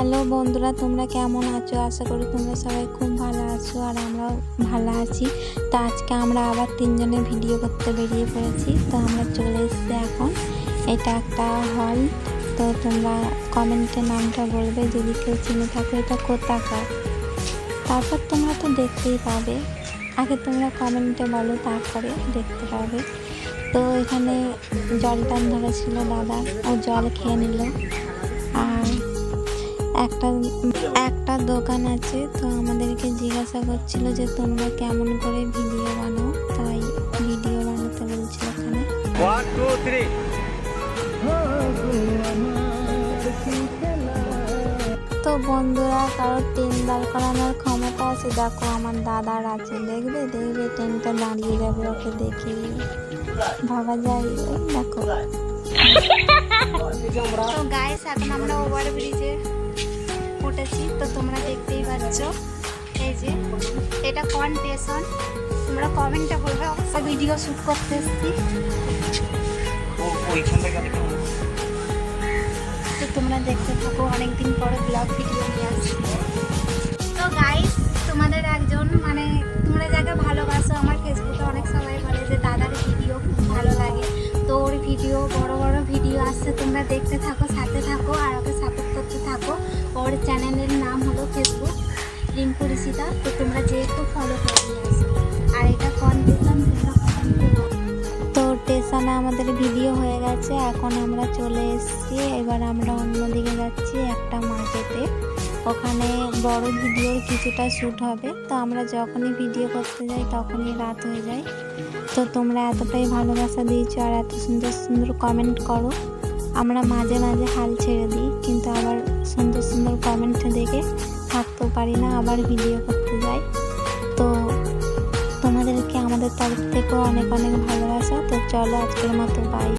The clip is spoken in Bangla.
হ্যালো বন্ধুরা, তোমরা কেমন আছো? আশা করি তোমরা সবাই খুব ভালো আছো আর আমরাও ভালো আছি। তো আজকে আমরা আবার তিনজনে ভিডিও করতে বেরিয়ে পড়েছি। তো আমরা চলে এসেছি এখন। এটা একটা হল। তো তোমরা কমেন্টে নামটা বলবে যদি কেউ চিনে থাকো এটা কোথাকার। তারপর তোমরা তো দেখতেই পাবে। আগে তোমরা কমেন্টে বলো, তারপরে দেখতে পাবে। তো এখানে জল টান ধরেছিল দাদা, ও জল খেয়ে নিল। আর একটা দোকান আছে, তো আমাদেরকে জিজ্ঞাসা করছিল যে তোমরা কেমন করে ভিডিও বানাও, তাই ভিডিও বানাতে বলছিল ওখানে। 1 2 3 তো বন্ধুরা, কারোর ট্রেন দাঁড় করানোর ক্ষমতা আছে? দেখো আমার দাদার আছে। দেখবে দেখবে ট্রেনটা দাঁড়িয়ে যাবে, ওকে দেখে ভাবা যায়। দেখো তো গাইস, এখন আমরা ওভার ব্রিজে উঠেছি। তো তোমরা দেখতেই পাচ্ছ, এই যে এটা কোন স্টেশন, তোমরা কমেন্টে বলবে। অবশ্যই ভিডিও শ্যুট করতে এসেছি। তো তোমরা দেখতে থাকো, অনেকদিন পরে ব্লগ ভিডিও নিয়ে আসছি। তো গাইস, তোমাদের একজন মানে তোমরা যাকে ভালোবাসো, আমার ফেসবুকে অনেক সবাই বলে যে দাদার ভিডিও খুব ভালো লাগে। তো ওর ভিডিও, বড় বড় ভিডিও আসছে, তোমরা দেখতে থাকো, সাথে থাকো আর ওকে সাপোর্ট করতে থাকো। ওর চ্যানেলের নাম হলো ফেসবুক রিঙ্কু ঋষিতা। তো তোমরা যেহেতু ফলো করে নিয়ে আসো। আর এটা কোন স্টেশন তোমরা কমেন্টে বলো। তো স্টেশনে আমাদের ভিডিও হয়ে গেছে, এখন আমরা চলে এসেছি। এবার আমরা অন্যদিকে যাচ্ছি একটা মার্কেটে। ওখানে বড় ভিডিওর কিছুটা শ্যুট হবে। তো আমরা যখনই ভিডিও করতে যাই তখনই রাত হয়ে যায়। তো তোমরা এতটাই ভালোবাসা দিয়েছো আর এত সুন্দর সুন্দর কমেন্ট করো। আমরা মাঝে মাঝে হাল ছেড়ে দিই, কিন্তু আবার সুন্দর সুন্দর কমেন্ট দেখে থাকতেও পারি না, আবার ভিডিও করতে যাই। তো তোমাদেরকে আমাদের তরফ থেকেও অনেক অনেক ভালোবাসা। তো চলো আজকের মতো বাই।